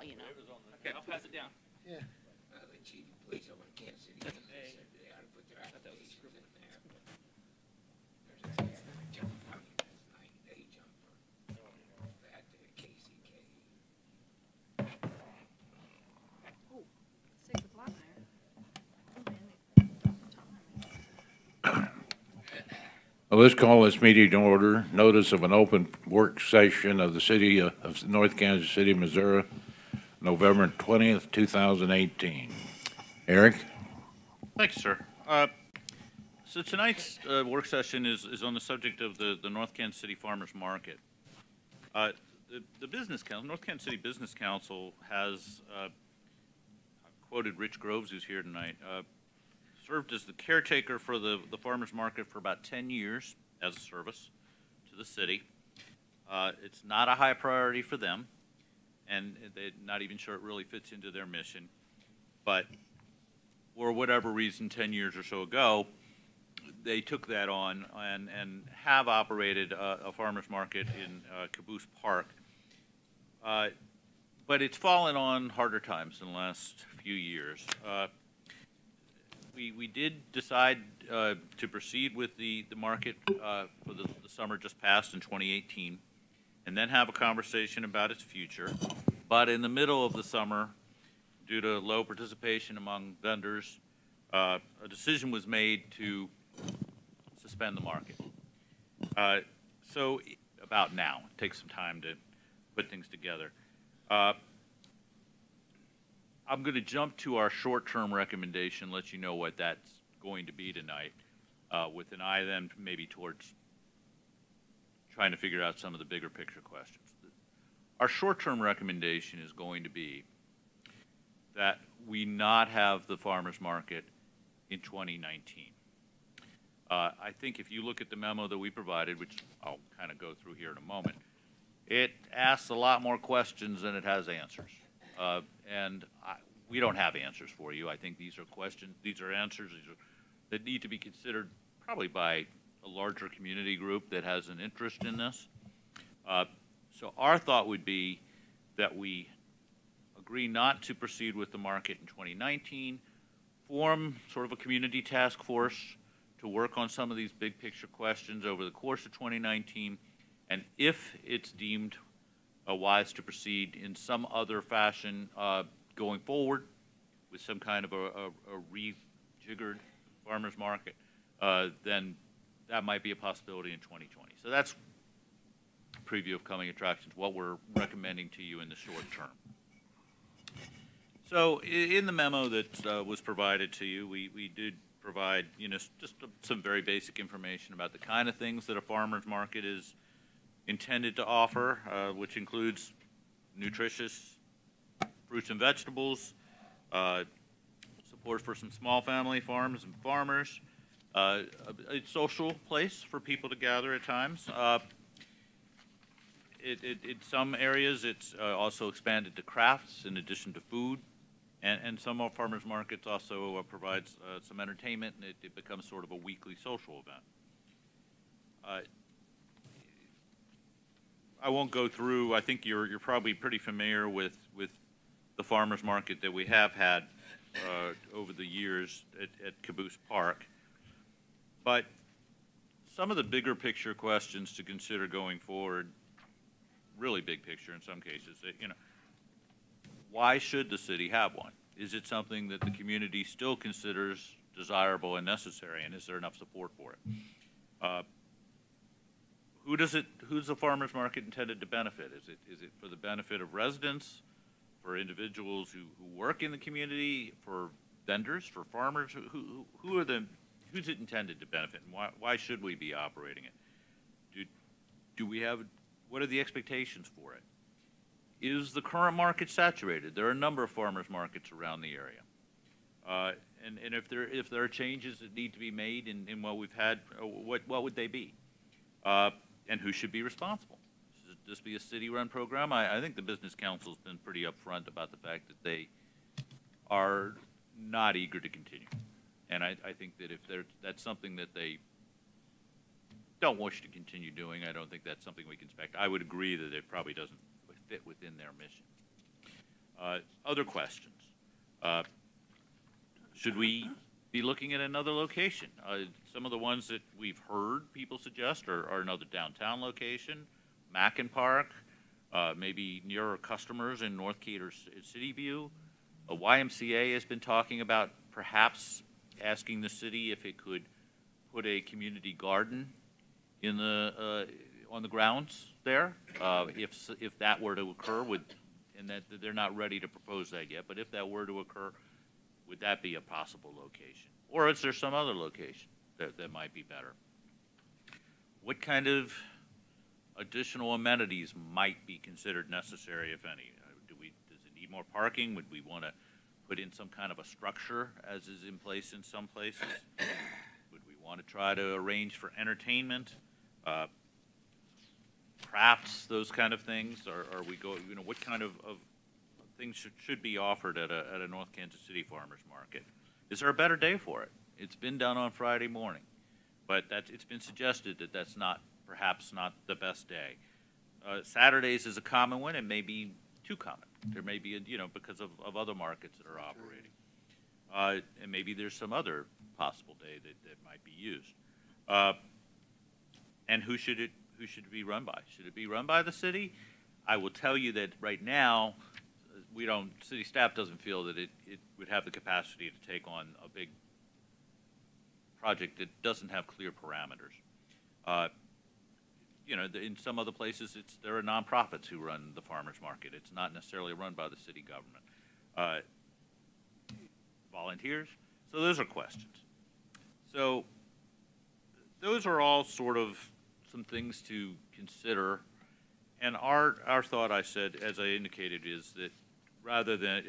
you know. Okay, I'll pass it down. Yeah. The chief of police over in Kansas City said they ought to put their applications in there. There's a jump, I mean, that's 90-day jump for that KCK. Oh, 6 o'clock now. Well, let's call this meeting to order. Notice of an open work session of the city of North Kansas City, Missouri, November 20th, 2018. Eric? Thanks, sir. So tonight's work session is on the subject of the North Kansas City Farmers Market. The Business Council, North Kansas City Business Council has, I've quoted Rich Groves, who's here tonight, served as the caretaker for the farmers market for about 10 years as a service to the city. It's not a high priority for them, and they're not even sure it really fits into their mission. But for whatever reason, 10 years or so ago, they took that on and have operated a farmers market in Caboose Park. But it's fallen on harder times in the last few years. We did decide to proceed with the market for the summer just passed in 2018, and then have a conversation about its future. But in the middle of the summer, due to low participation among vendors, a decision was made to suspend the market. So about now, it takes some time to put things together. I'm going to jump to our short-term recommendation, let you know what that's going to be tonight, with an eye then maybe towards trying to figure out some of the bigger picture questions. Our short-term recommendation is going to be that we not have the farmers market in 2019. I think if you look at the memo that we provided, which I'll kind of go through here in a moment, it asks a lot more questions than it has answers. We don't have answers for you. I think these are questions, these are answers that need to be considered probably by a larger community group that has an interest in this. So our thought would be that we agree not to proceed with the market in 2019, form sort of a community task force to work on some of these big picture questions over the course of 2019, and if it's deemed wise to proceed in some other fashion going forward with some kind of a rejiggered farmers market, then that might be a possibility in 2020. So that's a preview of coming attractions, what we're recommending to you in the short term. So in the memo that was provided to you, we did provide, you know, just some very basic information about the kind of things that a farmers market is intended to offer, which includes nutritious fruits and vegetables, support for some small family farms and farmers, a social place for people to gather at times. In some areas, it's also expanded to crafts in addition to food, and some of farmers markets also provides some entertainment, and it becomes sort of a weekly social event. I won't go through. I think you're probably pretty familiar with the farmers market that we have had over the years at Caboose Park. But some of the bigger picture questions to consider going forward, really big picture in some cases, you know, why should the city have one? Is it something that the community still considers desirable and necessary, and is there enough support for it? Who's the farmers market intended to benefit? Is it for the benefit of residents, for individuals who work in the community, for vendors, for farmers? Who's it intended to benefit, and why should we be operating it? Do we have, what are the expectations for it? Is the current market saturated? There are a number of farmers markets around the area. And if there are changes that need to be made in what we've had, what would they be? And who should be responsible? Should this be a city-run program? I think the Business Council's been pretty upfront about the fact that they are not eager to continue. And I think that if that's something that they don't wish to continue doing, I don't think that's something we can expect. I would agree that it probably doesn't fit within their mission. Other questions? Should we be looking at another location? Some of the ones that we've heard people suggest are another downtown location, Mackin Park, maybe nearer customers in North Cater City View. A YMCA has been talking about perhaps asking the city if it could put a community garden in the on the grounds there. If that were to occur, and that they're not ready to propose that yet, but if that were to occur, would that be a possible location? Or is there some other location that might be better? What kind of additional amenities might be considered necessary, if any? Does it need more parking? Would we want to put in some kind of a structure, as is in place in some places? Would we want to try to arrange for entertainment, crafts, those kind of things? Or are we what kind of things should be offered at a North Kansas City farmers market? Is there a better day for it? It's been done on Friday morning, but it's been suggested that that's perhaps not the best day. Saturdays is a common one. It may be too common. There may be, because of other markets that are operating. And maybe there's some other possible day that might be used. And who should it be run by? Should it be run by the city? I will tell you that right now, city staff doesn't feel that it would have the capacity to take on a big project that doesn't have clear parameters. In some other places, there are nonprofits who run the farmers market. It's not necessarily run by the city government. Volunteers. So those are questions. So those are all sort of some things to consider. And our thought, I said, as I indicated, is that rather than,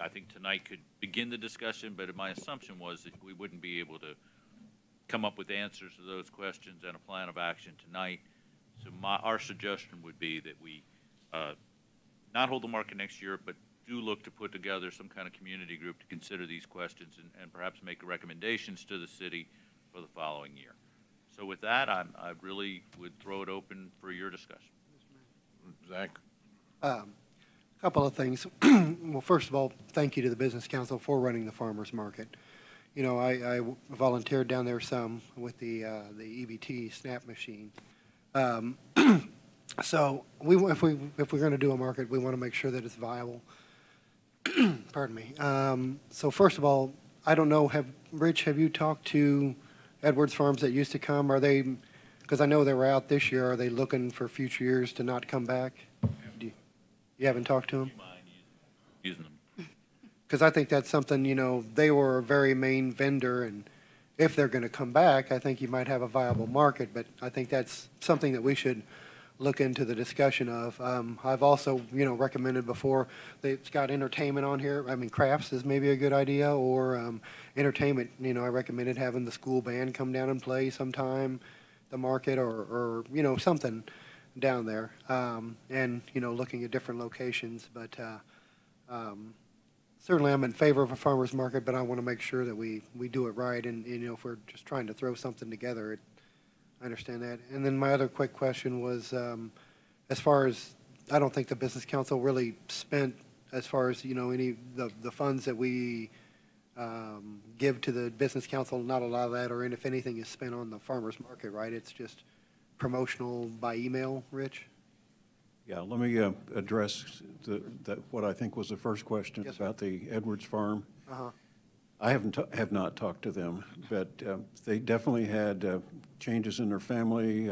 I think tonight could begin the discussion, but my assumption was that we wouldn't be able to come up with answers to those questions and a plan of action tonight. So our suggestion would be that we not hold the market next year, but do look to put together some kind of community group to consider these questions and perhaps make recommendations to the city for the following year. So with that, I really would throw it open for your discussion. Zach? Couple of things. Well, first of all, thank you to the Business Council for running the farmers market. I volunteered down there some with the EBT SNAP machine. So if we're going to do a market, we want to make sure that it's viable. Pardon me. So first of all, I don't know. Rich, have you talked to Edwards Farms that used to come? Are they? Because I know they were out this year. Are they looking for future years to not come back? You haven't talked to them? Do you mind using them? Because I think that's something, they were a very main vendor, and if they're going to come back, I think you might have a viable market, but I think that's something that we should look into the discussion of. I've also, recommended before, they've got entertainment on here. I mean, crafts is maybe a good idea, or entertainment, I recommended having the school band come down and play sometime, the market, or something down there, and looking at different locations. But certainly I'm in favor of a farmer's market, but I want to make sure that we do it right, and if we're just trying to throw something together, I understand that. And then my other quick question was, as far as, I don't think the Business Council really spent, as far as any the funds that we give to the Business Council, not a lot of that, or if anything, is spent on the farmer's market, right? It's just promotional by email, Rich? Yeah, let me address what I think was the first question. Yes, about the Edwards Farm. I have not talked to them, but they definitely had changes in their family.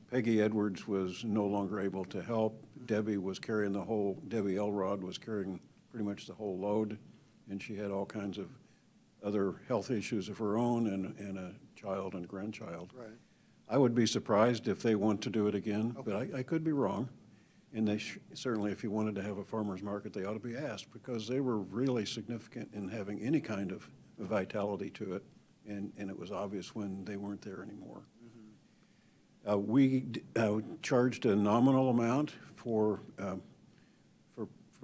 Peggy Edwards was no longer able to help. Debbie Elrod was carrying pretty much the whole load, and she had all kinds of other health issues of her own and a child and grandchild. Right. I would be surprised if they want to do it again, okay, but I could be wrong. And they certainly, if you wanted to have a farmer's market, they ought to be asked, because they were really significant in having any kind of vitality to it, and it was obvious when they weren't there anymore. Mm-hmm. We charged a nominal amount for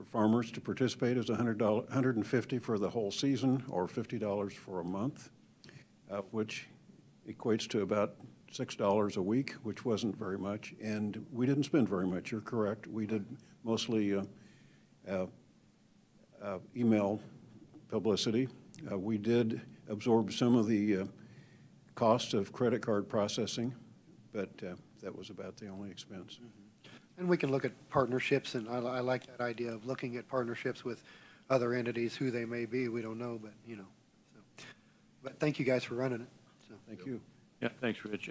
farmers to participate. As $150 for the whole season, or $50 for a month, which equates to about $6 a week, which wasn't very much, and we didn't spend very much. You're correct. We did mostly email publicity. We did absorb some of the cost of credit card processing, but that was about the only expense. And we can look at partnerships, and I like that idea of looking at partnerships with other entities, who they may be, we don't know, but, you know. So. But thank you guys for running it. So. Thank you. Yeah, thanks, Rich.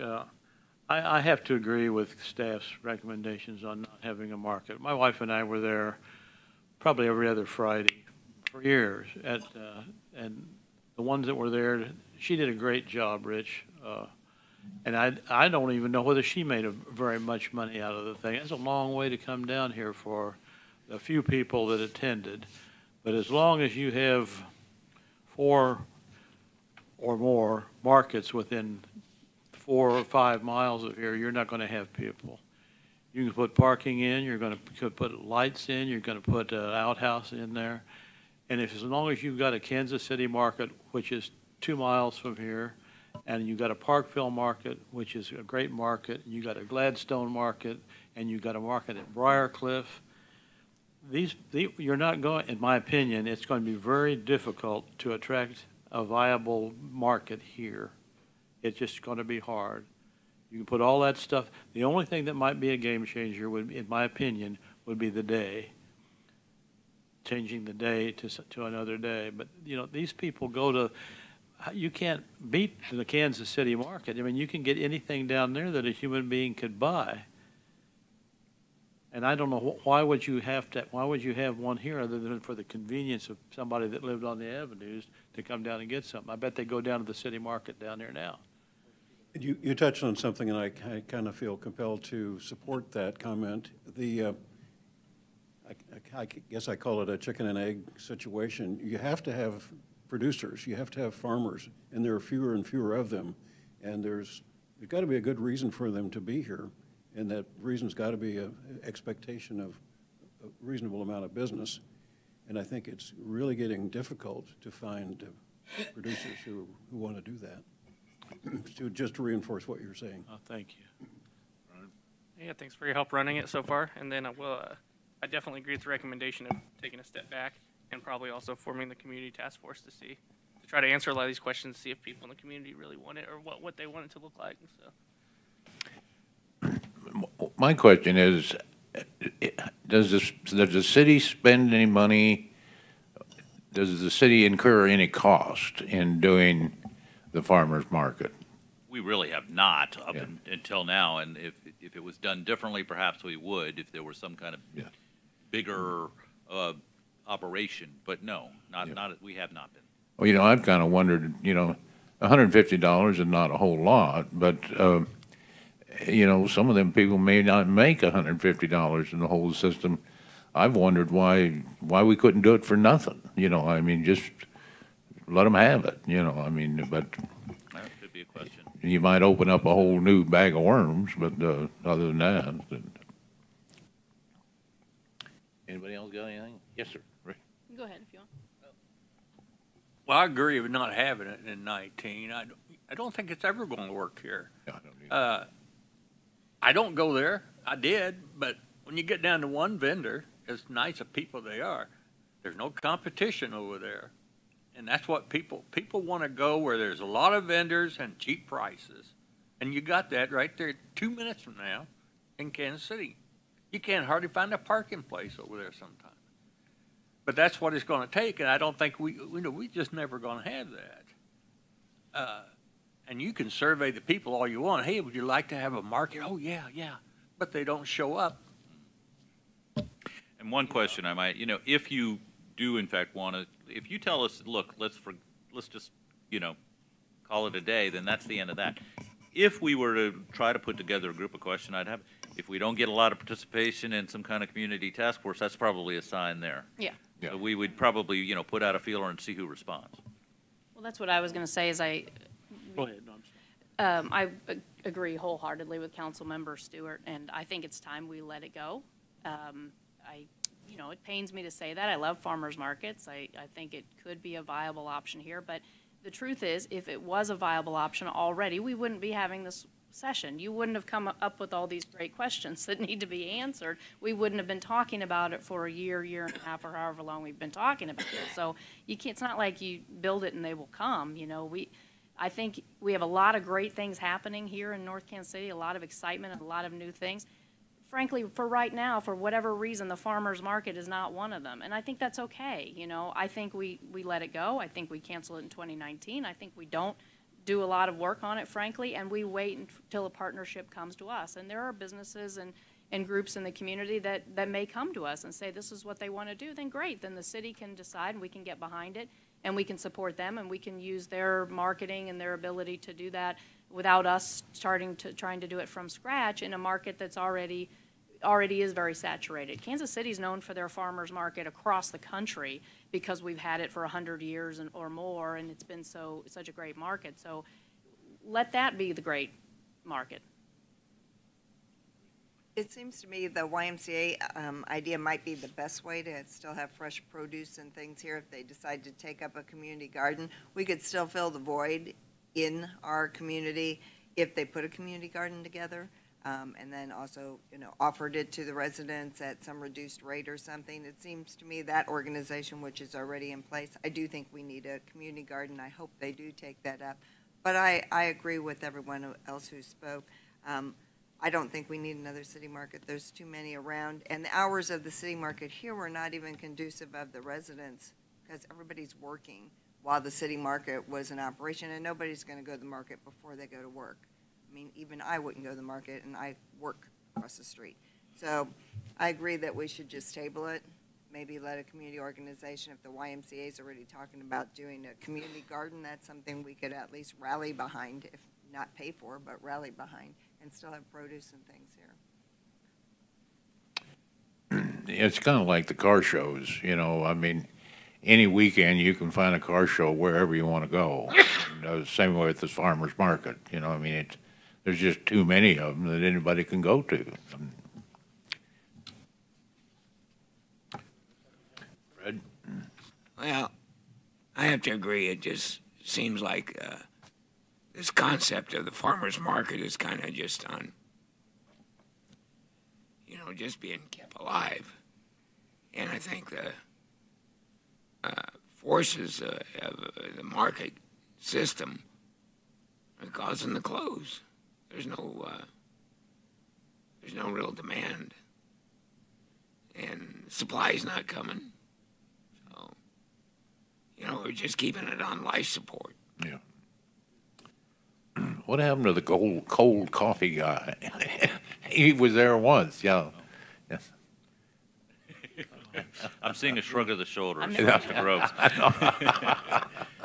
I have to agree with staff's recommendations on not having a market. My wife and I were there probably every other Friday for years, and the ones that were there, she did a great job, Rich. And I don't even know whether she made very much money out of the thing. It's a long way to come down here for the few people that attended. But as long as you have 4 or more markets within 4 or 5 miles of here, you're not going to have people. You can put parking in, you're going to put lights in, you're going to put an outhouse in there. And as long as you've got a Kansas City market, which is 2 miles from here, and you've got a Parkville market, which is a great market, and you've got a Gladstone market, and you've got a market at Briarcliff, you're not going, in my opinion, it's going to be very difficult to attract a viable market here. It's just going to be hard. You can put all that stuff. The only thing that might be a game changer, would, in my opinion, would be the day. Changing the day to another day. But, you know, these people go to, you can't beat the Kansas City market. I mean, you can get anything down there that a human being could buy. And I don't know, why would you have one here other than for the convenience of somebody that lived on the avenues to come down and get something? I bet they go down to the city market down there now. You touched on something, and I kind of feel compelled to support that comment. I guess I call it a chicken and egg situation. You have to have producers. You have to have farmers, and there are fewer and fewer of them. And there's got to be a good reason for them to be here, and that reason's got to be an expectation of a reasonable amount of business. And I think it's really getting difficult to find producers who want to do that. Just to reinforce what you're saying. Oh, thank you. Yeah, thanks for your help running it so far. And then I definitely agree with the recommendation of taking a step back and probably also forming the community task force to try to answer a lot of these questions, see if people in the community really want it or what they want it to look like. So. My question is, does the city spend any money? Does the city incur any cost in doing the farmers market? We really have not up Yeah. until now, and if it was done differently, perhaps we would, if there was some kind of bigger operation. But no, we have not been. Well, you know, I've kind of wondered, you know, $150 is not a whole lot, but, you know, some of them people may not make $150 in the whole system. I've wondered why we couldn't do it for nothing. You know, I mean, just let them have it, you know, I mean, but That could be a question. you might open up a whole new bag of worms, but other than that. Anybody else got anything? Yes, sir. Rick. Go ahead if you want. Well, I agree with not having it in 19. I don't think it's ever going to work here. No, I don't either. I don't go there. I did, but when you get down to one vendor, as nice of people they are, there's no competition over there. And that's what people want to go where there's a lot of vendors and cheap prices. And you got that right there 2 minutes from now in Kansas City. You can't hardly find a parking place over there sometimes. But that's what it's going to take, and I don't think we just never going to have that. And you can survey the people all you want. Hey, would you like to have a market? Oh, yeah. But they don't show up. And one question I might, if you do in fact want to, if you tell us, look, let's just, call it a day, then that's the end of that. If we were to try to put together a group of questions I'd have, if we don't get a lot of participation in some kind of community task force, that's probably a sign there. Yeah. Yeah. So we would probably, put out a feeler and see who responds. Well, that's what I was going to say is Go ahead. No, I'm sorry. I agree wholeheartedly with Councilmember Stewart, and I think it's time we let it go. It pains me to say that. I love farmers markets. I think it could be a viable option here, but the truth is, if it was a viable option already, we wouldn't be having this session. You wouldn't have come up with all these great questions that need to be answered. We wouldn't have been talking about it for a year, year and a half, or however long we've been talking about it. So you can't, it's not like you build it and they will come, you know. I think we have a lot of great things happening here in North Kansas City, a lot of excitement and a lot of new things. Frankly, for right now, for whatever reason, the farmer's market is not one of them. And I think that's okay, you know. I think we let it go. I think we cancel it in 2019. I think we don't do a lot of work on it, frankly, and we wait until a partnership comes to us. And there are businesses and groups in the community that may come to us and say this is what they want to do. Then great, then the city can decide and we can get behind it and we can support them and we can use their marketing and their ability to do that without us trying to do it from scratch in a market that's already is very saturated. Kansas City is known for their farmers market across the country because we've had it for 100 years or more, and it's been such a great market. So let that be the great market. It seems to me the YMCA idea might be the best way to still have fresh produce and things here. If they decide to take up a community garden, we could still fill the void in our community if they put a community garden together. And then also, you know, offered it to the residents at some reduced rate or something. It seems to me that organization, which is already in place, I do think we need a community garden. I hope they do take that up. But I agree with everyone else who spoke. I don't think we need another city market. There's too many around. And the hours of the city market here were not even conducive of the residents because everybody's working while the city market was in operation, and nobody's going to go to the market before they go to work. I mean, even I wouldn't go to the market, and I work across the street. So I agree that we should just table it, maybe let a community organization, if the YMCA is already talking about doing a community garden, that's something we could at least rally behind, if not pay for, but rally behind, and still have produce and things here. It's kind of like the car shows, you know. I mean, any weekend you can find a car show wherever you want to go. You know, the same way with the farmer's market, you know. I mean, there's just too many of them that anybody can go to. Fred? Well, I have to agree. It just seems like this concept of the farmer's market is kind of just on, you know, just being kept alive. And I think the forces of the market system are causing the close. There's no real demand, and supply's not coming. So, you know, we're just keeping it on life support. Yeah. What happened to the cold coffee guy? He was there once, yeah. Yes. I'm seeing a shrug of the shoulders, I'm Mr. Groves.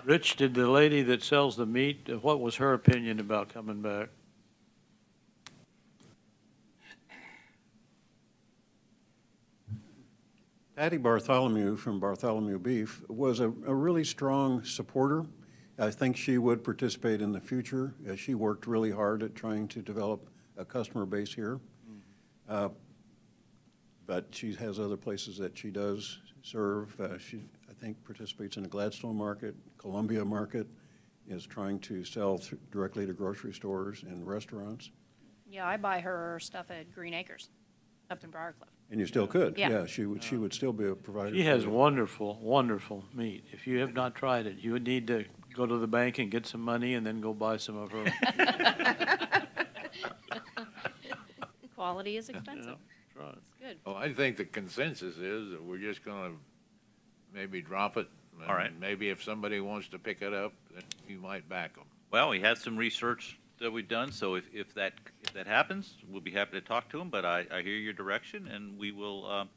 Rich, did the lady that sells the meat, what was her opinion about coming back? Patty Bartholomew from Bartholomew Beef was a really strong supporter. I think she would participate in the future. She worked really hard at trying to develop a customer base here. But she has other places that she does serve. She, I think, participates in the Gladstone market, Columbia market, is trying to sell directly to grocery stores and restaurants. Yeah, I buy her stuff at Green Acres up in Briarcliff. And you still could. Yeah. She would still be a provider. She has wonderful, wonderful meat. If you have not tried it, you would need to go to the bank and get some money and then go buy some of her. Quality is expensive. That's right. It's good. Well, I think the consensus is that we're just going to maybe drop it. All right. Maybe if somebody wants to pick it up, then you might back them. Well, we had some research that we've done, so if that happens, we'll be happy to talk to them, but I hear your direction, and we will,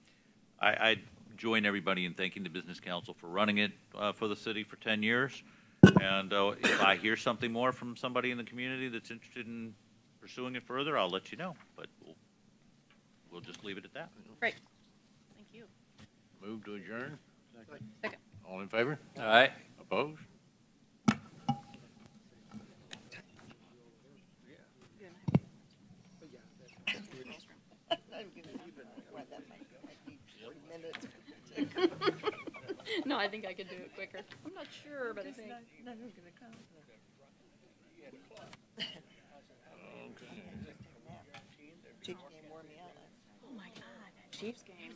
I join everybody in thanking the Business Council for running it for the city for 10 years, and if I hear something more from somebody in the community that's interested in pursuing it further, I'll let you know, but we'll just leave it at that. Great. Thank you. Move to adjourn? Second. All in favor? All right. Opposed? No, I think I could do it quicker. I'm not sure, but I think. Okay. Chiefs game wore me out. Oh my God, that Chiefs game.